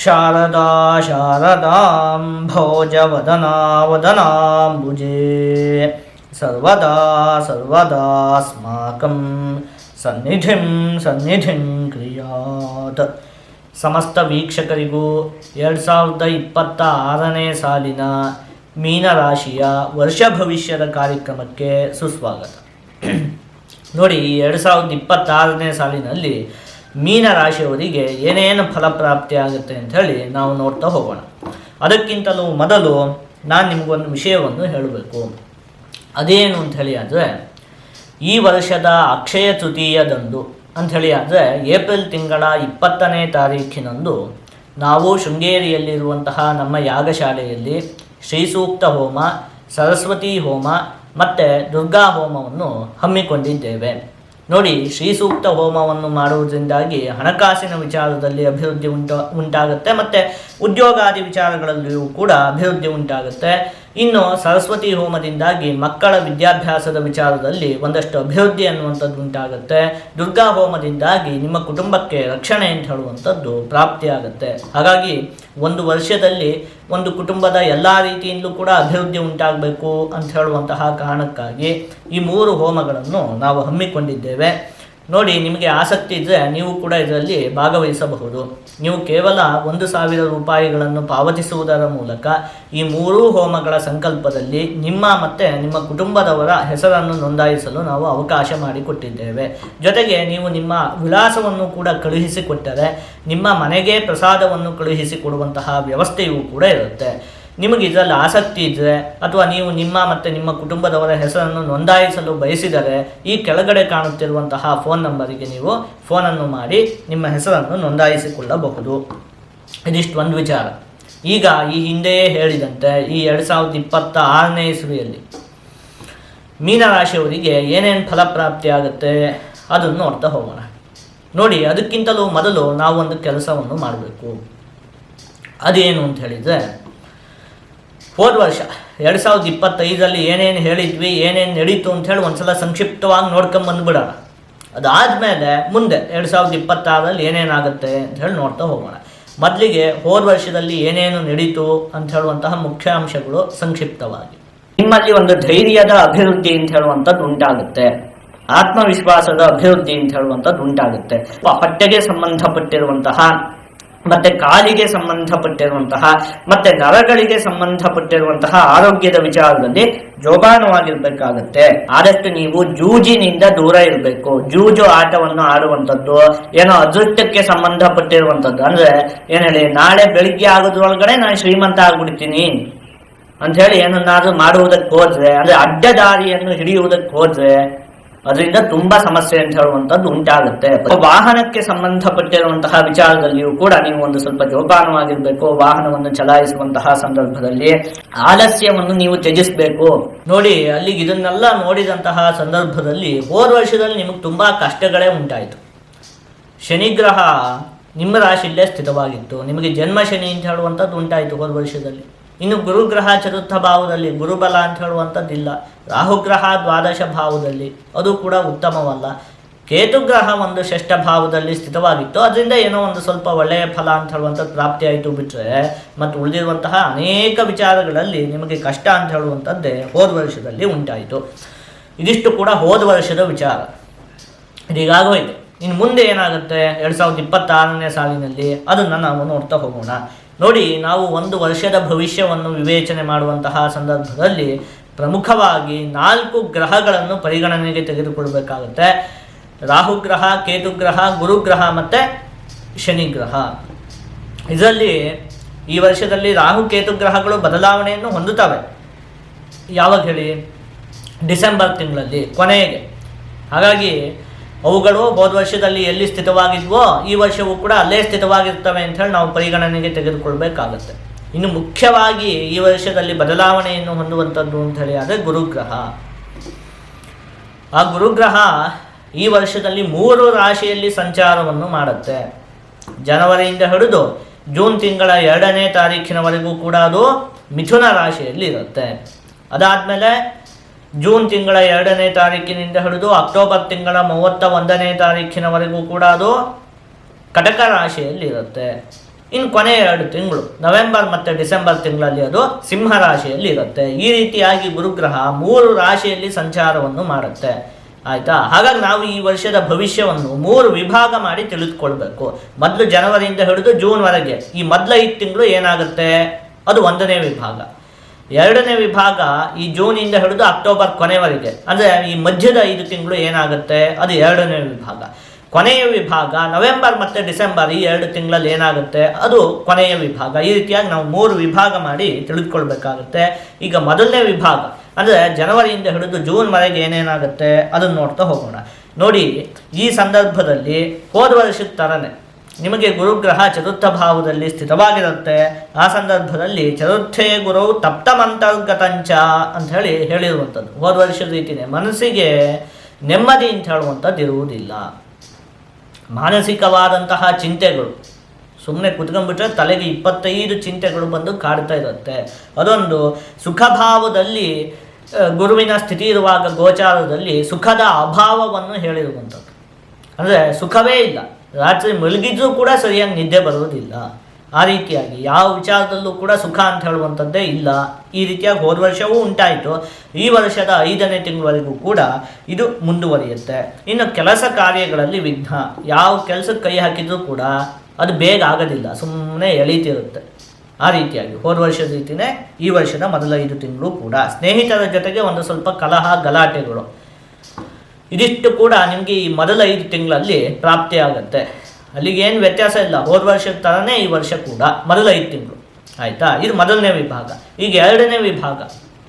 ಶಾರದಾ ಶಾರದಾಂ ಭೋಜವದನಾ ವದನಾಂಬುಜೇ ಸರ್ವದಾ ಸರ್ವದಾಸ್ಮಾಕಂ ಸನ್ನಿಧಿಂ ಸನ್ನಿಧಿಂ ಕ್ರಿಯಾತ್. ಸಮಸ್ತ ವೀಕ್ಷಕರಿಗೂ 2026ನೇ ಸಾಲಿನ ಮೀನರಾಶಿಯ ವರ್ಷ ಭವಿಷ್ಯದ ಕಾರ್ಯಕ್ರಮಕ್ಕೆ ಸುಸ್ವಾಗತ. ನೋಡಿ, 2026ನೇ ಸಾಲಿನಲ್ಲಿ ಮೀನರಾಶಿಯವರಿಗೆ ಏನೇನು ಫಲಪ್ರಾಪ್ತಿ ಆಗುತ್ತೆ ಅಂತ ಹೇಳಿ ನಾವು ನೋಡ್ತಾ ಹೋಗೋಣ. ಅದಕ್ಕಿಂತಲೂ ಮೊದಲು ನಾನು ನಿಮಗೊಂದು ವಿಷಯವನ್ನು ಹೇಳಬೇಕು. ಅದೇನು ಅಂಥೇಳಿ ಆದರೆ, ಈ ವರ್ಷದ ಅಕ್ಷಯ ತೃತೀಯದಂದು ಅಂಥೇಳಿ ಆದರೆ ಏಪ್ರಿಲ್ ತಿಂಗಳ 20ನೇ ತಾರೀಖಿನಂದು ನಾವು ಶೃಂಗೇರಿಯಲ್ಲಿರುವಂತಹ ನಮ್ಮ ಯಾಗಶಾಲೆಯಲ್ಲಿ ಶ್ರೀಸೂಕ್ತ ಹೋಮ, ಸರಸ್ವತಿ ಹೋಮ ಮತ್ತು ದುರ್ಗಾ ಹೋಮವನ್ನು ಹಮ್ಮಿಕೊಂಡಿದ್ದೇವೆ. ನೋಡಿ, ಶ್ರೀಸೂಕ್ತ ಹೋಮವನ್ನು ಮಾಡುವುದರಿಂದಾಗಿ ಹಣಕಾಸಿನ ವಿಚಾರದಲ್ಲಿ ಅಭಿವೃದ್ಧಿ ಉಂಟಾಗುತ್ತೆ ಮತ್ತು ಉದ್ಯೋಗಾದಿ ವಿಚಾರಗಳಲ್ಲಿಯೂ ಕೂಡ ಅಭಿವೃದ್ಧಿ ಉಂಟಾಗುತ್ತೆ. ಇನ್ನು ಸರಸ್ವತಿ ಹೋಮದಿಂದಾಗಿ ಮಕ್ಕಳ ವಿದ್ಯಾಭ್ಯಾಸದ ವಿಚಾರದಲ್ಲಿ ಒಂದಷ್ಟು ಅಭಿವೃದ್ಧಿ ಅನ್ನುವಂಥದ್ದು ಉಂಟಾಗುತ್ತೆ. ದುರ್ಗಾ ಹೋಮದಿಂದಾಗಿ ನಿಮ್ಮ ಕುಟುಂಬಕ್ಕೆ ರಕ್ಷಣೆ ಅಂತ ಹೇಳುವಂಥದ್ದು ಪ್ರಾಪ್ತಿಯಾಗುತ್ತೆ. ಹಾಗಾಗಿ ಒಂದು ವರ್ಷದಲ್ಲಿ ಒಂದು ಕುಟುಂಬದ ಎಲ್ಲ ರೀತಿಯಿಂದಲೂ ಕೂಡ ಅಭಿವೃದ್ಧಿ ಉಂಟಾಗಬೇಕು ಅಂತ ಹೇಳುವಂತಹ ಕಾರಣಕ್ಕಾಗಿ ಈ 3 ಹೋಮಗಳನ್ನು ನಾವು ಹಮ್ಮಿಕೊಂಡಿದ್ದೇವೆ. ನೋಡಿ, ನಿಮಗೆ ಆಸಕ್ತಿ ಇದ್ದರೆ ನೀವು ಕೂಡ ಇದರಲ್ಲಿ ಭಾಗವಹಿಸಬಹುದು. ನೀವು ಕೇವಲ 1,000 ರೂಪಾಯಿಗಳನ್ನು ಪಾವತಿಸುವುದರ ಮೂಲಕ ಈ 3 ಹೋಮಗಳ ಸಂಕಲ್ಪದಲ್ಲಿ ನಿಮ್ಮ ಮತ್ತು ನಿಮ್ಮ ಕುಟುಂಬದವರ ಹೆಸರನ್ನು ನೋಂದಾಯಿಸಲು ನಾವು ಅವಕಾಶ ಮಾಡಿಕೊಟ್ಟಿದ್ದೇವೆ. ಜೊತೆಗೆ ನೀವು ನಿಮ್ಮ ವಿಳಾಸವನ್ನು ಕೂಡ ಕಳುಹಿಸಿಕೊಟ್ಟರೆ ನಿಮ್ಮ ಮನೆಗೆ ಪ್ರಸಾದವನ್ನು ಕಳುಹಿಸಿಕೊಡುವಂತಹ ವ್ಯವಸ್ಥೆಯೂ ಕೂಡ ಇರುತ್ತೆ. ನಿಮಗೆ ಇದರಲ್ಲಿ ಆಸಕ್ತಿ ಇದ್ದರೆ ಅಥವಾ ನೀವು ನಿಮ್ಮ ಮತ್ತು ನಿಮ್ಮ ಕುಟುಂಬದವರ ಹೆಸರನ್ನು ನೋಂದಾಯಿಸಲು ಬಯಸಿದರೆ ಈ ಕೆಳಗಡೆ ಕಾಣುತ್ತಿರುವಂತಹ ಫೋನ್ ನಂಬರಿಗೆ ನೀವು ಫೋನನ್ನು ಮಾಡಿ ನಿಮ್ಮ ಹೆಸರನ್ನು ನೋಂದಾಯಿಸಿಕೊಳ್ಳಬಹುದು. ಇದಿಷ್ಟು ಒಂದು ವಿಚಾರ. ಈಗ ಈ ಹಿಂದೆಯೇ ಹೇಳಿದಂತೆ ಈ 2026ನೇ ಇಸವಿಯಲ್ಲಿ ಮೀನರಾಶಿಯವರಿಗೆ ಏನೇನು ಫಲಪ್ರಾಪ್ತಿ ಆಗುತ್ತೆ ಅದನ್ನು ನೋಡ್ತಾ ಹೋಗೋಣ. ನೋಡಿ, ಅದಕ್ಕಿಂತಲೂ ಮೊದಲು ನಾವು ಒಂದು ಕೆಲಸವನ್ನು ಮಾಡಬೇಕು. ಅದೇನು ಅಂತ ಹೇಳಿದರೆ, ಹೋದ ವರ್ಷ 2025ರಲ್ಲಿ ಏನೇನು ಹೇಳಿದ್ವಿ, ಏನೇನು ನಡೀತು ಅಂಥೇಳಿ ಒಂದ್ಸಲ ಸಂಕ್ಷಿಪ್ತವಾಗಿ ನೋಡ್ಕೊಂಬಂದುಬಿಡೋಣ. ಅದಾದಮೇಲೆ ಮುಂದೆ 2026ರಲ್ಲಿ ಏನೇನಾಗುತ್ತೆ ಅಂತ ಹೇಳಿ ನೋಡ್ತಾ ಹೋಗೋಣ. ಮೊದಲಿಗೆ ಹೋದ ವರ್ಷದಲ್ಲಿ ಏನೇನು ನಡೀತು ಅಂತ ಹೇಳುವಂತಹ ಮುಖ್ಯಾಂಶಗಳು ಸಂಕ್ಷಿಪ್ತವಾಗಿ. ನಿಮ್ಮಲ್ಲಿ ಒಂದು ಧೈರ್ಯದ ಅಭಿವೃದ್ಧಿ ಅಂತ ಹೇಳುವಂಥದ್ದು ಉಂಟಾಗುತ್ತೆ. ಆತ್ಮವಿಶ್ವಾಸದ ಅಭಿವೃದ್ಧಿ ಅಂತ ಹೇಳುವಂಥದ್ದು ಉಂಟಾಗುತ್ತೆ. ಹೊಟ್ಟೆಗೆ ಸಂಬಂಧಪಟ್ಟಿರುವಂತಹ ಮತ್ತೆ ಕಾಲಿಗೆ ಸಂಬಂಧಪಟ್ಟಿರುವಂತಹ ಮತ್ತೆ ನರಗಳಿಗೆ ಸಂಬಂಧಪಟ್ಟಿರುವಂತಹ ಆರೋಗ್ಯದ ವಿಚಾರದಲ್ಲಿ ಜೋಪಾನವಾಗಿರ್ಬೇಕಾಗತ್ತೆ. ಆದಷ್ಟು ನೀವು ಜೂಜಿನಿಂದ ದೂರ ಇರಬೇಕು. ಜೂಜು ಆಟವನ್ನು ಆಡುವಂಥದ್ದು, ಏನೋ ಅದೃಷ್ಟಕ್ಕೆ ಸಂಬಂಧಪಟ್ಟಿರುವಂಥದ್ದು, ಅಂದ್ರೆ ಏನ್ ಹೇಳಿ, ನಾಳೆ ಬೆಳಿಗ್ಗೆ ಆಗೋದ್ರೊಳಗಡೆ ನಾನು ಶ್ರೀಮಂತ ಆಗ್ಬಿಡ್ತೀನಿ ಅಂತ ಹೇಳಿ ಏನನ್ನಾದ್ರೂ ಮಾಡುವುದಕ್ಕೆ ಹೋದ್ರೆ, ಅಂದ್ರೆ ಅಡ್ಡದಾರಿಯನ್ನು ಹಿಡಿಯುವುದಕ್ಕೆ ಹೋದ್ರೆ ಅದರಿಂದ ತುಂಬಾ ಸಮಸ್ಯೆ ಅಂತ ಹೇಳುವಂಥದ್ದು ಉಂಟಾಗುತ್ತೆ. ವಾಹನಕ್ಕೆ ಸಂಬಂಧಪಟ್ಟಿರುವಂತಹ ವಿಚಾರದಲ್ಲಿಯೂ ಕೂಡ ನೀವು ಒಂದು ಸ್ವಲ್ಪ ಜೋಪಾನವಾಗಿರ್ಬೇಕು. ವಾಹನವನ್ನು ಚಲಾಯಿಸುವಂತಹ ಸಂದರ್ಭದಲ್ಲಿ ಆಲಸ್ಯವನ್ನು ನೀವು ತ್ಯಜಿಸಬೇಕು. ನೋಡಿ, ಅಲ್ಲಿಗೆ ಇದನ್ನೆಲ್ಲ ನೋಡಿದಂತಹ ಸಂದರ್ಭದಲ್ಲಿ ಹೋದ ವರ್ಷದಲ್ಲಿ ನಿಮಗೆ ತುಂಬಾ ಕಷ್ಟಗಳೇ ಉಂಟಾಯಿತು. ಶನಿಗ್ರಹ ನಿಮ್ಮ ರಾಶಿಯಲ್ಲೇ ಸ್ಥಿತವಾಗಿತ್ತು. ನಿಮಗೆ ಜನ್ಮ ಶನಿ ಅಂತ ಹೇಳುವಂಥದ್ದು ಉಂಟಾಯಿತು ಹೋದ ವರ್ಷದಲ್ಲಿ. ಇನ್ನು ಗುರುಗ್ರಹ 4ಥ ಭಾವದಲ್ಲಿ ಗುರುಬಲ ಅಂತ ಹೇಳುವಂಥದ್ದಿಲ್ಲ. ರಾಹುಗ್ರಹ 12ಶ ಭಾವದಲ್ಲಿ, ಅದು ಕೂಡ ಉತ್ತಮವಲ್ಲ. ಕೇತುಗ್ರಹ 6ಷ್ಠ ಭಾವದಲ್ಲಿ ಸ್ಥಿತವಾಗಿತ್ತು. ಅದರಿಂದ ಏನೋ ಒಂದು ಸ್ವಲ್ಪ ಒಳ್ಳೆಯ ಫಲ ಅಂತ ಹೇಳುವಂಥದ್ದು ಪ್ರಾಪ್ತಿಯಾಯಿತು ಬಿಟ್ಟರೆ ಮತ್ತು ಉಳಿದಿರುವಂತಹ ಅನೇಕ ವಿಚಾರಗಳಲ್ಲಿ ನಿಮಗೆ ಕಷ್ಟ ಅಂತ ಹೇಳುವಂಥದ್ದೇ ಹೋದ ವರ್ಷದಲ್ಲಿ ಉಂಟಾಯಿತು. ಇದಿಷ್ಟು ಕೂಡ ಹೋದ ವರ್ಷದ ವಿಚಾರ. ಇದೀಗಾಗೋಯ್ತು. ಇನ್ನು ಮುಂದೆ ಏನಾಗುತ್ತೆ 2026ನೇ ಸಾಲಿನಲ್ಲಿ ಅದನ್ನು ನಾವು ನೋಡ್ತಾ ಹೋಗೋಣ. ನೋಡಿ, ನಾವು ಒಂದು ವರ್ಷದ ಭವಿಷ್ಯವನ್ನು ವಿವೇಚನೆ ಮಾಡುವಂತಹ ಸಂದರ್ಭದಲ್ಲಿ ಪ್ರಮುಖವಾಗಿ 4 ಗ್ರಹಗಳನ್ನು ಪರಿಗಣನೆಗೆ ತೆಗೆದುಕೊಳ್ಬೇಕಾಗುತ್ತೆ. ರಾಹುಗ್ರಹ, ಕೇತುಗ್ರಹ, ಗುರುಗ್ರಹ ಮತ್ತು ಶನಿಗ್ರಹ. ಇದರಲ್ಲಿ ಈ ವರ್ಷದಲ್ಲಿ ರಾಹು ಕೇತುಗ್ರಹಗಳು ಬದಲಾವಣೆಯನ್ನು ಹೊಂದುತ್ತವೆ. ಯಾವಾಗ ಹೇಳಿ? ಡಿಸೆಂಬರ್ ತಿಂಗಳಲ್ಲಿ ಕೊನೆಗೆ. ಹಾಗಾಗಿ ಅವುಗಳು ಹೋದ ವರ್ಷದಲ್ಲಿ ಎಲ್ಲಿ ಸ್ಥಿತವಾಗಿದ್ವೋ ಈ ವರ್ಷವೂ ಕೂಡ ಅಲ್ಲೇ ಸ್ಥಿತವಾಗಿರ್ತವೆ ಅಂತ ಹೇಳಿ ನಾವು ಪರಿಗಣನೆಗೆ ತೆಗೆದುಕೊಳ್ಬೇಕಾಗತ್ತೆ. ಇನ್ನು ಮುಖ್ಯವಾಗಿ ಈ ವರ್ಷದಲ್ಲಿ ಬದಲಾವಣೆಯನ್ನು ಹೊಂದುವಂಥದ್ದು ಅಂತ ಹೇಳಿ ಆದರೆ ಗುರುಗ್ರಹ. ಆ ಗುರುಗ್ರಹ ಈ ವರ್ಷದಲ್ಲಿ 3 ರಾಶಿಯಲ್ಲಿ ಸಂಚಾರವನ್ನು ಮಾಡುತ್ತೆ. ಜನವರಿಯಿಂದ ಹಿಡಿದು ಜೂನ್ ತಿಂಗಳ 2ನೇ ತಾರೀಖಿನವರೆಗೂ ಕೂಡ ಅದು ಮಿಥುನ ರಾಶಿಯಲ್ಲಿ ಇರುತ್ತೆ. ಅದಾದಮೇಲೆ ಜೂನ್ ತಿಂಗಳ 2ನೇ ತಾರೀಕಿನಿಂದ ಹಿಡಿದು ಅಕ್ಟೋಬರ್ ತಿಂಗಳ 31ನೇ ತಾರೀಖಿನವರೆಗೂ ಕೂಡ ಅದು ಕಟಕ ರಾಶಿಯಲ್ಲಿ ಇರುತ್ತೆ. ಇನ್ನು ಕೊನೆಯ 2 ತಿಂಗಳು ನವೆಂಬರ್ ಮತ್ತು ಡಿಸೆಂಬರ್ ತಿಂಗಳಲ್ಲಿ ಅದು ಸಿಂಹ ರಾಶಿಯಲ್ಲಿ ಇರುತ್ತೆ. ಈ ರೀತಿಯಾಗಿ ಗುರುಗ್ರಹ 3 ರಾಶಿಯಲ್ಲಿ ಸಂಚಾರವನ್ನು ಮಾಡುತ್ತೆ. ಆಯಿತಾ? ಹಾಗಾಗಿ ನಾವು ಈ ವರ್ಷದ ಭವಿಷ್ಯವನ್ನು 3 ವಿಭಾಗ ಮಾಡಿ ತಿಳಿದುಕೊಳ್ಬೇಕು. ಮೊದಲು ಜನವರಿಯಿಂದ ಹಿಡಿದು ಜೂನ್ವರೆಗೆ ಈ ಮೊದಲ 5 ತಿಂಗಳು ಏನಾಗುತ್ತೆ ಅದು 1ನೇ ವಿಭಾಗ. 2ನೇ ವಿಭಾಗ ಈ ಜೂನಿಂದ ಹಿಡಿದು ಅಕ್ಟೋಬರ್ ಕೊನೆವರೆಗೆ, ಅಂದರೆ ಈ ಮಧ್ಯದ 5 ತಿಂಗಳು ಏನಾಗುತ್ತೆ ಅದು 2ನೇ ವಿಭಾಗ. ಕೊನೆಯ ವಿಭಾಗ ನವೆಂಬರ್ ಮತ್ತು ಡಿಸೆಂಬರ್ ಈ 2 ತಿಂಗಳಲ್ಲಿ ಏನಾಗುತ್ತೆ ಅದು ಕೊನೆಯ ವಿಭಾಗ. ಈ ರೀತಿಯಾಗಿ ನಾವು 3 ವಿಭಾಗ ಮಾಡಿ ತಿಳಿದುಕೊಳ್ಬೇಕಾಗುತ್ತೆ. ಈಗ ಮೊದಲನೇ ವಿಭಾಗ ಅಂದರೆ ಜನವರಿಯಿಂದ ಹಿಡಿದು ಜೂನ್ವರೆಗೆ ಏನೇನಾಗುತ್ತೆ ಅದನ್ನು ನೋಡ್ತಾ ಹೋಗೋಣ. ನೋಡಿ, ಈ ಸಂದರ್ಭದಲ್ಲಿ ಹೋದ ವರ್ಷದ ಥರನೇ ನಿಮಗೆ ಗುರುಗ್ರಹ ಚತುರ್ಥ ಭಾವದಲ್ಲಿ ಸ್ಥಿತವಾಗಿರುತ್ತೆ. ಆ ಸಂದರ್ಭದಲ್ಲಿ ಚತುರ್ಥೇ ಗುರು ತಪ್ತಮಂತರ್ಗತಂಚ ಅಂತ ಹೇಳಿರುವಂಥದ್ದು ಹೋದ ವರ್ಷದ ರೀತಿಯೇ ಮನಸ್ಸಿಗೆ ನೆಮ್ಮದಿ ಅಂತ ಹೇಳುವಂಥದ್ದು ಇರುವುದಿಲ್ಲ. ಮಾನಸಿಕವಾದಂತಹ ಚಿಂತೆಗಳು ಸುಮ್ಮನೆ ಕುತ್ಕೊಂಡ್ಬಿಟ್ರೆ ತಲೆಗೆ 25 ಚಿಂತೆಗಳು ಬಂದು ಕಾಡ್ತಾ ಇರುತ್ತೆ. ಅದೊಂದು ಸುಖಭಾವದಲ್ಲಿ ಗುರುವಿನ ಸ್ಥಿತಿ ಇರುವಾಗ ಗೋಚಾರದಲ್ಲಿ ಸುಖದ ಅಭಾವವನ್ನು ಹೇಳಿರುವಂಥದ್ದು. ಅಂದರೆ ಸುಖವೇ ಇಲ್ಲ, ರಾತ್ರಿ ಮಲಗಿದ್ರೂ ಕೂಡ ಸರಿಯಾಗಿ ನಿದ್ದೆ ಬರುವುದಿಲ್ಲ. ಆ ರೀತಿಯಾಗಿ ಯಾವ ವಿಚಾರದಲ್ಲೂ ಕೂಡ ಸುಖ ಅಂತ ಹೇಳುವಂಥದ್ದೇ ಇಲ್ಲ. ಈ ರೀತಿಯಾಗಿ ಹೋದ ವರ್ಷವೂ ಉಂಟಾಯಿತು. ಈ ವರ್ಷದ 5ನೇ ತಿಂಗಳವರೆಗೂ ಕೂಡ ಇದು ಮುಂದುವರಿಯುತ್ತೆ. ಇನ್ನು ಕೆಲಸ ಕಾರ್ಯಗಳಲ್ಲಿ ವಿಘ್ನ, ಯಾವ ಕೆಲಸಕ್ಕೆ ಕೈ ಹಾಕಿದ್ರೂ ಕೂಡ ಅದು ಬೇಗ ಆಗೋದಿಲ್ಲ, ಸುಮ್ಮನೆ ಎಳೀತಿರುತ್ತೆ. ಆ ರೀತಿಯಾಗಿ ಹೋದ ವರ್ಷದ ರೀತಿಯೇ ಈ ವರ್ಷದ ಮೊದಲ 5 ತಿಂಗಳು ಕೂಡ ಸ್ನೇಹಿತರ ಜೊತೆಗೆ ಒಂದು ಸ್ವಲ್ಪ ಕಲಹ ಗಲಾಟೆಗಳು ಇದಿಷ್ಟು ಕೂಡ ನಿಮಗೆ ಈ ಮೊದಲ 5 ತಿಂಗಳಲ್ಲಿ ಪ್ರಾಪ್ತಿಯಾಗತ್ತೆ. ಅಲ್ಲಿಗೇನು ವ್ಯತ್ಯಾಸ ಇಲ್ಲ, ಹೋದ ವರ್ಷದ ಥರನೇ ಈ ವರ್ಷ ಕೂಡ ಮೊದಲ 5 ತಿಂಗಳು. ಆಯಿತಾ? ಇದು ಮೊದಲನೇ ವಿಭಾಗ. ಈಗ 2ನೇ ವಿಭಾಗ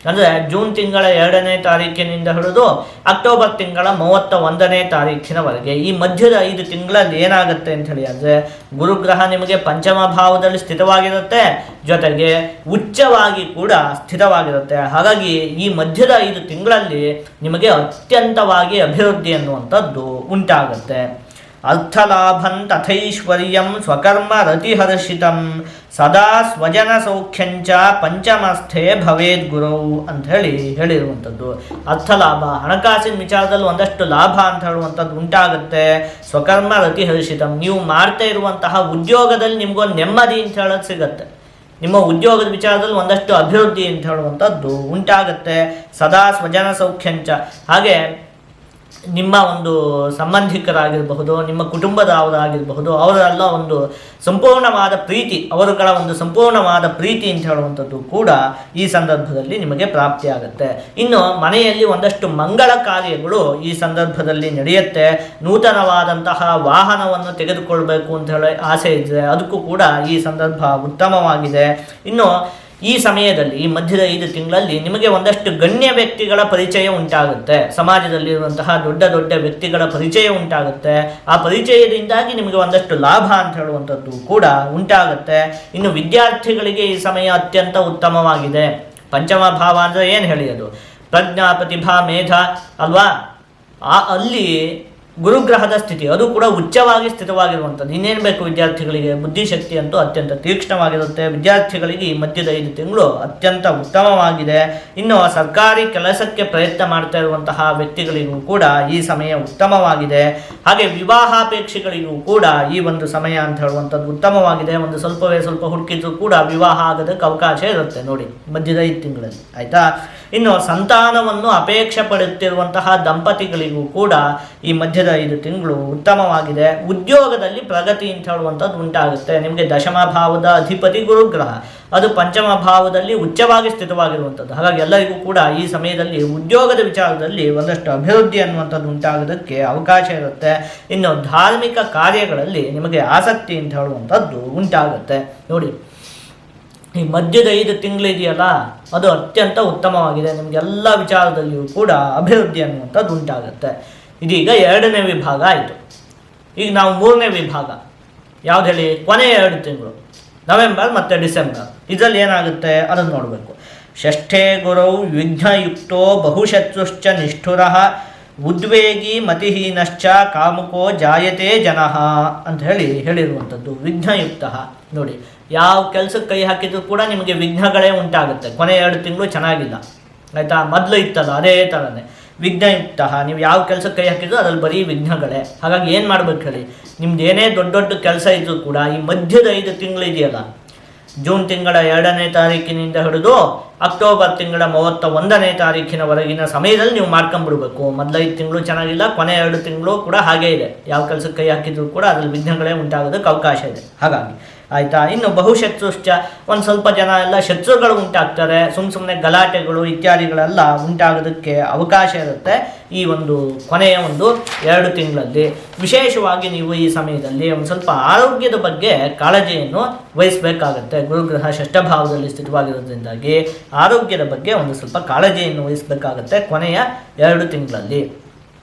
ಅಂದರೆ ಜೂನ್ ತಿಂಗಳ 2ನೇ ತಾರೀಕಿನಿಂದ ಹಿಡಿದು ಅಕ್ಟೋಬರ್ ತಿಂಗಳ 31ನೇ ತಾರೀಕಿನವರೆಗೆ ಈ ಮಧ್ಯದ 5 ತಿಂಗಳಲ್ಲಿ ಏನಾಗುತ್ತೆ ಅಂತ ಹೇಳಿ ಅಂದರೆ ಗುರುಗ್ರಹ ನಿಮಗೆ ಪಂಚಮ ಭಾವದಲ್ಲಿ ಸ್ಥಿತವಾಗಿರುತ್ತೆ, ಜೊತೆಗೆ ಉಚ್ಚವಾಗಿ ಕೂಡ ಸ್ಥಿತವಾಗಿರುತ್ತೆ. ಹಾಗಾಗಿ ಈ ಮಧ್ಯದ 5 ತಿಂಗಳಲ್ಲಿ ನಿಮಗೆ ಅತ್ಯಂತವಾಗಿ ಅಭಿವೃದ್ಧಿ ಅನ್ನುವಂಥದ್ದು ಉಂಟಾಗುತ್ತೆ. ಅರ್ಥಲಾಭಂ ತಥೈಶ್ವರ್ಯಂ ಸ್ವಕರ್ಮ ರತಿಹರ್ಷಿತಂ ಸದಾ ಸ್ವಜನ ಸೌಖ್ಯಂಚ ಪಂಚಮಸ್ಥೆ ಭವೇದ್ ಗುರು ಅಂತ ಹೇಳಿರುವಂಥದ್ದು. ಅರ್ಥಲಾಭ, ಹಣಕಾಸಿನ ವಿಚಾರದಲ್ಲಿ ಒಂದಷ್ಟು ಲಾಭ ಅಂತ ಹೇಳುವಂಥದ್ದು ಉಂಟಾಗುತ್ತೆ. ಸ್ವಕರ್ಮ ರತಿಹರ್ಷಿತಂ, ನೀವು ಮಾಡ್ತಾ ಇರುವಂತಹ ಉದ್ಯೋಗದಲ್ಲಿ ನಿಮಗೊಂದು ನೆಮ್ಮದಿ ಅಂತ ಹೇಳೋದು ಸಿಗುತ್ತೆ. ನಿಮ್ಮ ಉದ್ಯೋಗದ ವಿಚಾರದಲ್ಲಿ ಒಂದಷ್ಟು ಅಭಿವೃದ್ಧಿ ಅಂತ ಹೇಳುವಂಥದ್ದು ಉಂಟಾಗುತ್ತೆ. ಸದಾ ಸ್ವಜನ ಸೌಖ್ಯಂಚ, ಹಾಗೆ ನಿಮ್ಮ ಒಂದು ಸಂಬಂಧಿಕರಾಗಿರಬಹುದು, ನಿಮ್ಮ ಕುಟುಂಬದವರಾಗಿರಬಹುದು, ಅವರೆಲ್ಲ ಒಂದು ಸಂಪೂರ್ಣವಾದ ಪ್ರೀತಿ, ಅವರುಗಳ ಒಂದು ಸಂಪೂರ್ಣವಾದ ಪ್ರೀತಿ ಅಂತ ಹೇಳುವಂಥದ್ದು ಕೂಡ ಈ ಸಂದರ್ಭದಲ್ಲಿ ನಿಮಗೆ ಪ್ರಾಪ್ತಿಯಾಗುತ್ತೆ. ಇನ್ನು ಮನೆಯಲ್ಲಿ ಒಂದಷ್ಟು ಮಂಗಳ ಕಾರ್ಯಗಳು ಈ ಸಂದರ್ಭದಲ್ಲಿ ನಡೆಯುತ್ತೆ. ನೂತನವಾದಂತಹ ವಾಹನವನ್ನು ತೆಗೆದುಕೊಳ್ಬೇಕು ಅಂತ ಹೇಳಿ ಆಸೆ ಇದ್ದರೆ ಅದಕ್ಕೂ ಕೂಡ ಈ ಸಂದರ್ಭ ಉತ್ತಮವಾಗಿದೆ. ಇನ್ನು ಈ ಸಮಯದಲ್ಲಿ ಈ ಮಧ್ಯದ 5 ತಿಂಗಳಲ್ಲಿ ನಿಮಗೆ ಒಂದಷ್ಟು ಗಣ್ಯ ವ್ಯಕ್ತಿಗಳ ಪರಿಚಯ ಉಂಟಾಗುತ್ತೆ. ಸಮಾಜದಲ್ಲಿರುವಂತಹ ದೊಡ್ಡ ದೊಡ್ಡ ವ್ಯಕ್ತಿಗಳ ಪರಿಚಯ ಉಂಟಾಗುತ್ತೆ. ಆ ಪರಿಚಯದಿಂದಾಗಿ ನಿಮಗೆ ಒಂದಷ್ಟು ಲಾಭ ಅಂತ ಹೇಳುವಂಥದ್ದು ಕೂಡ ಉಂಟಾಗುತ್ತೆ. ಇನ್ನು ವಿದ್ಯಾರ್ಥಿಗಳಿಗೆ ಈ ಸಮಯ ಅತ್ಯಂತ ಉತ್ತಮವಾಗಿದೆ. ಪಂಚಮ ಭಾವ ಅಂದರೆ ಏನು ಹೇಳಿಯೋದು, ಪ್ರಜ್ಞಾ ಪ್ರತಿಭಾ ಮೇಧ ಅಲ್ವಾ? ಅಲ್ಲಿ ಗುರುಗ್ರಹದ ಸ್ಥಿತಿ ಅದು ಕೂಡ ಉಚ್ಚವಾಗಿ ಸ್ಥಿತವಾಗಿರುವಂಥದ್ದು. ಇನ್ನೇನು ಬೇಕು ವಿದ್ಯಾರ್ಥಿಗಳಿಗೆ? ಬುದ್ಧಿಶಕ್ತಿ ಅಂತೂ ಅತ್ಯಂತ ತೀಕ್ಷ್ಣವಾಗಿರುತ್ತೆ. ವಿದ್ಯಾರ್ಥಿಗಳಿಗೆ ಈ ಮಧ್ಯದ 5 ತಿಂಗಳು ಅತ್ಯಂತ ಉತ್ತಮವಾಗಿದೆ. ಇನ್ನು ಸರ್ಕಾರಿ ಕೆಲಸಕ್ಕೆ ಪ್ರಯತ್ನ ಮಾಡ್ತಾ ಇರುವಂತಹ ವ್ಯಕ್ತಿಗಳಿಗೂ ಕೂಡ ಈ ಸಮಯ ಉತ್ತಮವಾಗಿದೆ. ಹಾಗೆ ವಿವಾಹಾಪೇಕ್ಷೆಗಳಿಗೂ ಕೂಡ ಈ ಒಂದು ಸಮಯ ಅಂತ ಹೇಳುವಂಥದ್ದು ಉತ್ತಮವಾಗಿದೆ. ಒಂದು ಸ್ವಲ್ಪ ಹುಡುಕಿದ್ರು ಕೂಡ ವಿವಾಹ ಆಗೋದಕ್ಕೆ ಅವಕಾಶ ಇರುತ್ತೆ ನೋಡಿ ಮಧ್ಯದ 5 ತಿಂಗಳಲ್ಲಿ. ಆಯಿತಾ? ಇನ್ನು ಸಂತಾನವನ್ನು ಅಪೇಕ್ಷೆ ಪಡುತ್ತಿರುವಂತಹ ದಂಪತಿಗಳಿಗೂ ಕೂಡ ಈ ಮಧ್ಯದ 5 ತಿಂಗಳು ಉತ್ತಮವಾಗಿದೆ. ಉದ್ಯೋಗದಲ್ಲಿ ಪ್ರಗತಿ ಅಂತ ಹೇಳುವಂಥದ್ದು ಉಂಟಾಗುತ್ತೆ. ನಿಮಗೆ ದಶಮ ಭಾವದ ಅಧಿಪತಿ ಗುರುಗ್ರಹ, ಅದು ಪಂಚಮ ಭಾವದಲ್ಲಿ ಉಚ್ಚವಾಗಿ ಸ್ಥಿತವಾಗಿರುವಂಥದ್ದು. ಹಾಗಾಗಿ ಎಲ್ಲರಿಗೂ ಕೂಡ ಈ ಸಮಯದಲ್ಲಿ ಉದ್ಯೋಗದ ವಿಚಾರದಲ್ಲಿ ಒಂದಷ್ಟು ಅಭಿವೃದ್ಧಿ ಅನ್ನುವಂಥದ್ದು ಉಂಟಾಗೋದಕ್ಕೆ ಅವಕಾಶ ಇರುತ್ತೆ. ಇನ್ನು ಧಾರ್ಮಿಕ ಕಾರ್ಯಗಳಲ್ಲಿ ನಿಮಗೆ ಆಸಕ್ತಿ ಅಂತ ಹೇಳುವಂಥದ್ದು ಉಂಟಾಗುತ್ತೆ. ನೋಡಿ, ಈ ಮಧ್ಯದ 5 ತಿಂಗಳಿದೆಯಲ್ಲ ಅದು ಅತ್ಯಂತ ಉತ್ತಮವಾಗಿದೆ. ನಿಮಗೆಲ್ಲ ವಿಚಾರದಲ್ಲಿಯೂ ಕೂಡ ಅಭಿವೃದ್ಧಿ ಅನ್ನುವಂಥದ್ದು ಉಂಟಾಗುತ್ತೆ. ಇದೀಗ 2ನೇ ವಿಭಾಗ ಆಯಿತು. ಈಗ ನಾವು 3ನೇ ವಿಭಾಗ ಯಾವ್ದು ಹೇಳಿ? ಕೊನೆಯ 2 ತಿಂಗಳು ನವೆಂಬರ್ ಮತ್ತು ಡಿಸೆಂಬರ್. ಇದರಲ್ಲಿ ಏನಾಗುತ್ತೆ ಅದನ್ನು ನೋಡಬೇಕು. ಷಷ್ಠೇ ಗುರೌ ವಿಘ್ನಯುಕ್ತೋ ಬಹುಶತ್ರುಶ್ಚ ನಿಷ್ಠುರಃ ಉದ್ವೇಗಿ ಮತಿಹೀನಶ್ಚ ಕಾಮುಕೋ ಜಾಯತೆ ಜನಃ ಅಂತ ಹೇಳಿರುವಂಥದ್ದು. ವಿಘ್ನಯುಕ್ತ ನೋಡಿ, ಯಾವ ಕೆಲಸಕ್ಕೆ ಕೈ ಹಾಕಿದ್ರು ಕೂಡ ನಿಮಗೆ ವಿಘ್ನಗಳೇ ಉಂಟಾಗುತ್ತೆ. ಕೊನೆಯ 2 ತಿಂಗಳು ಚೆನ್ನಾಗಿಲ್ಲ. ಆಯಿತಾ? ಮೊದಲು ಇತ್ತಲ್ಲ ಅದೇ ಥರನೇ ವಿಘ್ನಯುಕ್ತ. ನೀವು ಯಾವ ಕೆಲಸ ಕೈ ಹಾಕಿದ್ರು ಅದ್ರಲ್ಲಿ ಬರೀ ವಿಘ್ನಗಳೇ. ಹಾಗಾಗಿ ಏನು ಮಾಡ್ಬೇಕು ಹೇಳಿ, ನಿಮ್ದು ಏನೇ ದೊಡ್ಡ ದೊಡ್ಡ ಕೆಲಸ ಇದ್ರೂ ಕೂಡ ಈ ಮಧ್ಯದ 5 ತಿಂಗಳು ಇದೆಯಲ್ಲ, ಜೂನ್ ತಿಂಗಳ 2ನೇ ತಾರೀಕಿನಿಂದ ಹಿಡಿದು ಅಕ್ಟೋಬರ್ ತಿಂಗಳ 31ನೇ ತಾರೀಕಿನವರೆಗಿನ ಸಮಯದಲ್ಲಿ ನೀವು ಮಾಡ್ಕೊಂಡ್ಬಿಡ್ಬೇಕು. ಮೊದಲ 5 ತಿಂಗಳು ಚೆನ್ನಾಗಿಲ್ಲ, ಕೊನೆ 2 ತಿಂಗಳು ಕೂಡ ಹಾಗೇ ಇದೆ. ಯಾವ ಕೆಲಸಕ್ಕೆ ಕೈ ಹಾಕಿದ್ರು ಕೂಡ ಅದ್ರಲ್ಲಿ ವಿಘ್ನಗಳೇ ಉಂಟಾಗೋದಕ್ಕೆ ಅವಕಾಶ ಇದೆ. ಹಾಗಾಗಿ ಆಯಿತಾ. ಇನ್ನು ಬಹುಶತ್ರುಶ್ಚ, ಒಂದು ಸ್ವಲ್ಪ ಜನ ಎಲ್ಲ ಶತ್ರುಗಳು ಉಂಟಾಗ್ತಾರೆ, ಸುಮ್ಮನೆ ಗಲಾಟೆಗಳು ಇತ್ಯಾದಿಗಳೆಲ್ಲ ಉಂಟಾಗೋದಕ್ಕೆ ಅವಕಾಶ ಇರುತ್ತೆ ಈ ಒಂದು ಕೊನೆಯ ಒಂದು 2 ತಿಂಗಳಲ್ಲಿ. ವಿಶೇಷವಾಗಿ ನೀವು ಈ ಸಮಯದಲ್ಲಿ ಒಂದು ಸ್ವಲ್ಪ ಆರೋಗ್ಯದ ಬಗ್ಗೆ ಕಾಳಜಿಯನ್ನು ವಹಿಸಬೇಕಾಗತ್ತೆ. ಗುರುಗ್ರಹ ಷಷ್ಠಭಾವದಲ್ಲಿ ಸ್ಥಿತವಾಗಿರೋದ್ರಿಂದಾಗಿ ಆರೋಗ್ಯದ ಬಗ್ಗೆ ಒಂದು ಸ್ವಲ್ಪ ಕಾಳಜಿಯನ್ನು ವಹಿಸಬೇಕಾಗತ್ತೆ ಕೊನೆಯ 2 ತಿಂಗಳಲ್ಲಿ.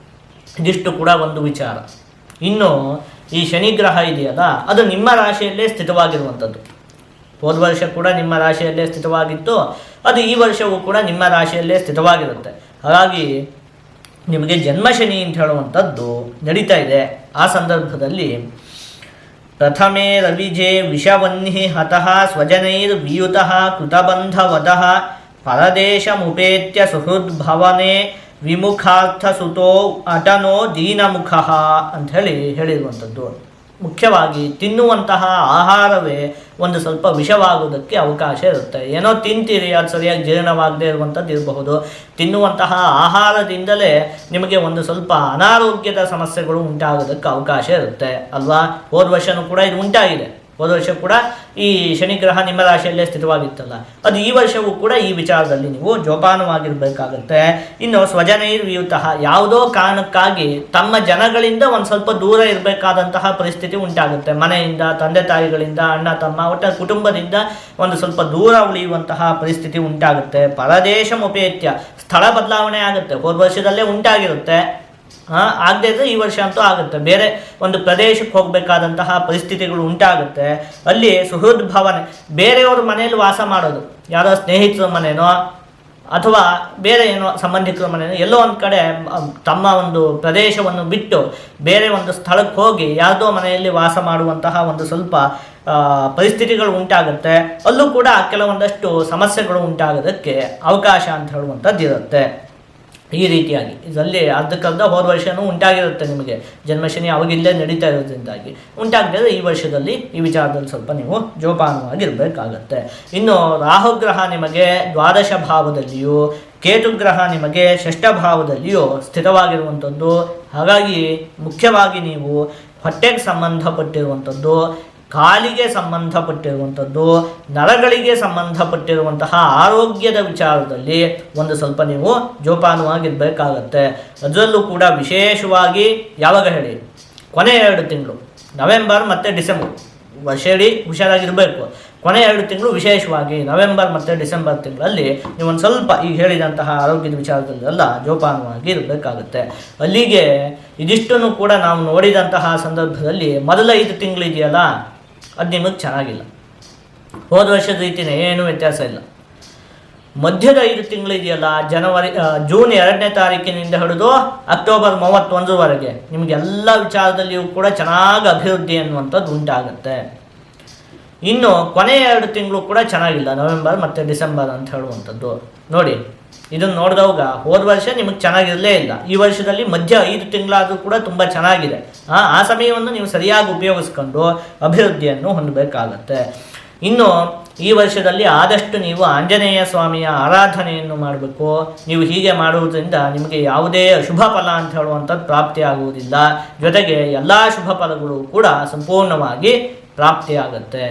ಇದಿಷ್ಟು ಕೂಡ ಒಂದು ವಿಚಾರ. ಇನ್ನು ಈ ಶನಿಗ್ರಹ ಇದೆಯಲ್ಲ, ಅದು ನಿಮ್ಮ ರಾಶಿಯಲ್ಲೇ ಸ್ಥಿತವಾಗಿರುವಂಥದ್ದು. ಹೋದ ವರ್ಷ ಕೂಡ ನಿಮ್ಮ ರಾಶಿಯಲ್ಲೇ ಸ್ಥಿತವಾಗಿತ್ತು, ಅದು ಈ ವರ್ಷವೂ ಕೂಡ ನಿಮ್ಮ ರಾಶಿಯಲ್ಲೇ ಸ್ಥಿತವಾಗಿರುತ್ತೆ. ಹಾಗಾಗಿ ನಿಮಗೆ ಜನ್ಮಶನಿ ಅಂತ ಹೇಳುವಂಥದ್ದು ನಡೀತಾ ಇದೆ. ಆ ಸಂದರ್ಭದಲ್ಲಿ ಪ್ರಥಮೇ ರವಿಜೆ ವಿಷವನ್ಹಿ ಹತಃ ಸ್ವಜನೈರ್ ವಿಯುತಃ ಕೃತಬಂಧವದಃ ಪರದೇಶಮುಪೇತ್ಯ ಸುಹೃದ್ಭವನೆ ವಿಮುಖಾರ್ಥ ಸುತೋ ಅಟನೋ ದೀನಮುಖ ಅಂತ ಹೇಳಿರುವಂಥದ್ದು. ಮುಖ್ಯವಾಗಿ ತಿನ್ನುವಂತಹ ಆಹಾರವೇ ಒಂದು ಸ್ವಲ್ಪ ವಿಷವಾಗುವುದಕ್ಕೆ ಅವಕಾಶ ಇರುತ್ತೆ. ಏನೋ ತಿಂತೀರಿ, ಅದು ಸರಿಯಾಗಿ ಜೀರ್ಣವಾಗದೇ ಇರುವಂಥದ್ದು ಇರಬಹುದು. ತಿನ್ನುವಂತಹ ಆಹಾರದಿಂದಲೇ ನಿಮಗೆ ಒಂದು ಸ್ವಲ್ಪ ಅನಾರೋಗ್ಯದ ಸಮಸ್ಯೆಗಳು ಉಂಟಾಗೋದಕ್ಕೆ ಅವಕಾಶ ಇರುತ್ತೆ ಅಲ್ವಾ. ಹೋದ ವರ್ಷವೂ ಕೂಡ ಇದು ಉಂಟಾಗಿದೆ. ಹೋದ ವರ್ಷ ಕೂಡ ಈ ಶನಿಗ್ರಹ ನಿಮ್ಮ ರಾಶಿಯಲ್ಲೇ ಸ್ಥಿತವಾಗಿತ್ತಲ್ಲ, ಅದು ಈ ವರ್ಷವೂ ಕೂಡ ಈ ವಿಚಾರದಲ್ಲಿ ನೀವು ಜೋಪಾನವಾಗಿರಬೇಕಾಗತ್ತೆ. ಇನ್ನು ಸ್ವಜನೈರ್ವಿಯುತಃ, ಯಾವುದೋ ಕಾರಣಕ್ಕಾಗಿ ತಮ್ಮ ಜನಗಳಿಂದ ಒಂದು ಸ್ವಲ್ಪ ದೂರ ಇರಬೇಕಾದಂತಹ ಪರಿಸ್ಥಿತಿ ಉಂಟಾಗುತ್ತೆ. ಮನೆಯಿಂದ, ತಂದೆ ತಾಯಿಗಳಿಂದ, ಅಣ್ಣ ತಮ್ಮ, ಒಟ್ಟಾರೆ ಕುಟುಂಬದಿಂದ ಒಂದು ಸ್ವಲ್ಪ ದೂರ ಉಳಿಯುವಂತಹ ಪರಿಸ್ಥಿತಿ ಉಂಟಾಗುತ್ತೆ. ಪರದೇಶಮುಪೇತ್ಯ, ಸ್ಥಳ ಬದಲಾವಣೆ ಆಗುತ್ತೆ. ಹೋದ ವರ್ಷದಲ್ಲೇ ಉಂಟಾಗಿರುತ್ತೆ, ಆಗದೇ ಇದ್ರೆ ಈ ವರ್ಷ ಅಂತೂ ಆಗುತ್ತೆ. ಬೇರೆ ಒಂದು ಪ್ರದೇಶಕ್ಕೆ ಹೋಗಬೇಕಾದಂತಹ ಪರಿಸ್ಥಿತಿಗಳು ಉಂಟಾಗುತ್ತೆ. ಅಲ್ಲಿ ಸುಹೃದ್ ಭವನೆ, ಬೇರೆಯವ್ರ ಮನೆಯಲ್ಲಿ ವಾಸ ಮಾಡೋದು, ಯಾರೋ ಸ್ನೇಹಿತರ ಮನೆಯೋ ಅಥವಾ ಬೇರೆ ಏನೋ ಸಂಬಂಧಿಕರ ಮನೆಯೋ, ಎಲ್ಲೋ ಒಂದು ಕಡೆ ತಮ್ಮ ಒಂದು ಪ್ರದೇಶವನ್ನು ಬಿಟ್ಟು ಬೇರೆ ಒಂದು ಸ್ಥಳಕ್ಕೆ ಹೋಗಿ ಯಾವುದೋ ಮನೆಯಲ್ಲಿ ವಾಸ ಮಾಡುವಂತಹ ಒಂದು ಸ್ವಲ್ಪ ಪರಿಸ್ಥಿತಿಗಳು ಉಂಟಾಗುತ್ತೆ. ಅಲ್ಲೂ ಕೂಡ ಕೆಲವೊಂದಷ್ಟು ಸಮಸ್ಯೆಗಳು ಉಂಟಾಗೋದಕ್ಕೆ ಅವಕಾಶ ಅಂತ ಹೇಳುವಂಥದ್ದು ಇರುತ್ತೆ. ಈ ರೀತಿಯಾಗಿ ಇದರಲ್ಲಿ ಅರ್ಧಕ್ಕರ್ಧ ಹೋದ ವರ್ಷವೂ ಉಂಟಾಗಿರುತ್ತೆ. ನಿಮಗೆ ಜನ್ಮಶನಿ ಅವಾಗಿಲ್ಲೇ ನಡೀತಾ ಇರೋದ್ರಿಂದಾಗಿ ಉಂಟಾಗದೇ ಈ ವರ್ಷದಲ್ಲಿ ಈ ವಿಚಾರದಲ್ಲಿ ಸ್ವಲ್ಪ ನೀವು ಜೋಪಾನವಾಗಿರಬೇಕಾಗತ್ತೆ. ಇನ್ನು ರಾಹುಗ್ರಹ ನಿಮಗೆ ದ್ವಾದಶ ಭಾವದಲ್ಲಿಯೂ, ಕೇತುಗ್ರಹ ನಿಮಗೆ ಷಷ್ಠ ಭಾವದಲ್ಲಿಯೂ ಸ್ಥಿತವಾಗಿರುವಂಥದ್ದು. ಹಾಗಾಗಿ ಮುಖ್ಯವಾಗಿ ನೀವು ಹೊಟ್ಟೆಗೆ ಸಂಬಂಧಪಟ್ಟಿರುವಂಥದ್ದು, ಕಾಲಿಗೆ ಸಂಬಂಧಪಟ್ಟಿರುವಂಥದ್ದು, ನರಗಳಿಗೆ ಸಂಬಂಧಪಟ್ಟಿರುವಂತಹ ಆರೋಗ್ಯದ ವಿಚಾರದಲ್ಲಿ ಒಂದು ಸ್ವಲ್ಪ ನೀವು ಜೋಪಾನವಾಗಿರಬೇಕಾಗತ್ತೆ. ಅದರಲ್ಲೂ ಕೂಡ ವಿಶೇಷವಾಗಿ ಯಾವಾಗ ಹೇಳಿ, ಕೊನೆ 2 ತಿಂಗಳು ನವೆಂಬರ್ ಮತ್ತು ಡಿಸೆಂಬರ್, ವರ್ಷ ಇಡೀ ಹುಷಾರಾಗಿರಬೇಕು. ಕೊನೆ 2 ತಿಂಗಳು ವಿಶೇಷವಾಗಿ ನವೆಂಬರ್ ಮತ್ತು ಡಿಸೆಂಬರ್ ತಿಂಗಳಲ್ಲಿ ನೀವೊಂದು ಸ್ವಲ್ಪ ಈಗ ಹೇಳಿದಂತಹ ಆರೋಗ್ಯದ ವಿಚಾರದಲ್ಲೆಲ್ಲ ಜೋಪಾನವಾಗಿ ಇರಬೇಕಾಗುತ್ತೆ. ಅಲ್ಲಿಗೆ ಇದಿಷ್ಟನ್ನು ಕೂಡ ನಾವು ನೋಡಿದಂತಹ ಸಂದರ್ಭದಲ್ಲಿ ಮೊದಲ 5 ತಿಂಗಳು ಇದೆಯಲ್ಲ, ಅದು ನಿಮಗೆ ಚೆನ್ನಾಗಿಲ್ಲ. ಹೋದ ವರ್ಷದ ರೀತಿಯೇ ಏನೂ ವ್ಯತ್ಯಾಸ ಇಲ್ಲ. ಮಧ್ಯದ 5 ತಿಂಗಳು ಇದೆಯಲ್ಲ, ಜೂನ್ 2ನೇ ತಾರೀಕಿನಿಂದ ಹಿಡಿದು ಅಕ್ಟೋಬರ್ 31ವರೆಗೆ ನಿಮಗೆಲ್ಲ ವಿಚಾರದಲ್ಲಿಯೂ ಕೂಡ ಚೆನ್ನಾಗಿ ಅಭಿವೃದ್ಧಿ ಅನ್ನುವಂಥದ್ದು ಉಂಟಾಗುತ್ತೆ. ಇನ್ನು ಕೊನೆಯ 2 ತಿಂಗಳು ಕೂಡ ಚೆನ್ನಾಗಿಲ್ಲ, ನವೆಂಬರ್ ಮತ್ತು ಡಿಸೆಂಬರ್ ಅಂತ ಹೇಳುವಂಥದ್ದು. ನೋಡಿ, ಇದನ್ನು ನೋಡಿದವಾಗ ಹೋದ ವರ್ಷ ನಿಮಗೆ ಚೆನ್ನಾಗಿರಲೇ ಇಲ್ಲ. ಈ ವರ್ಷದಲ್ಲಿ ಮಧ್ಯ 5 ತಿಂಗಳಾದರೂ ಕೂಡ ತುಂಬ ಚೆನ್ನಾಗಿದೆ. ಆ ಸಮಯವನ್ನು ನೀವು ಸರಿಯಾಗಿ ಉಪಯೋಗಿಸ್ಕೊಂಡು ಅಭಿವೃದ್ಧಿಯನ್ನು ಹೊಂದಬೇಕಾಗತ್ತೆ. ಇನ್ನು ಈ ವರ್ಷದಲ್ಲಿ ಆದಷ್ಟು ನೀವು ಆಂಜನೇಯ ಸ್ವಾಮಿಯ ಆರಾಧನೆಯನ್ನು ಮಾಡಬೇಕು. ನೀವು ಹೀಗೆ ಮಾಡುವುದರಿಂದ ನಿಮಗೆ ಯಾವುದೇ ಅಶುಭ ಫಲ ಅಂತ ಹೇಳುವಂಥದ್ದು ಪ್ರಾಪ್ತಿಯಾಗುವುದಿಲ್ಲ. ಜೊತೆಗೆ ಎಲ್ಲ ಶುಭ ಫಲಗಳು ಕೂಡ ಸಂಪೂರ್ಣವಾಗಿ ಪ್ರಾಪ್ತಿಯಾಗತ್ತೆ.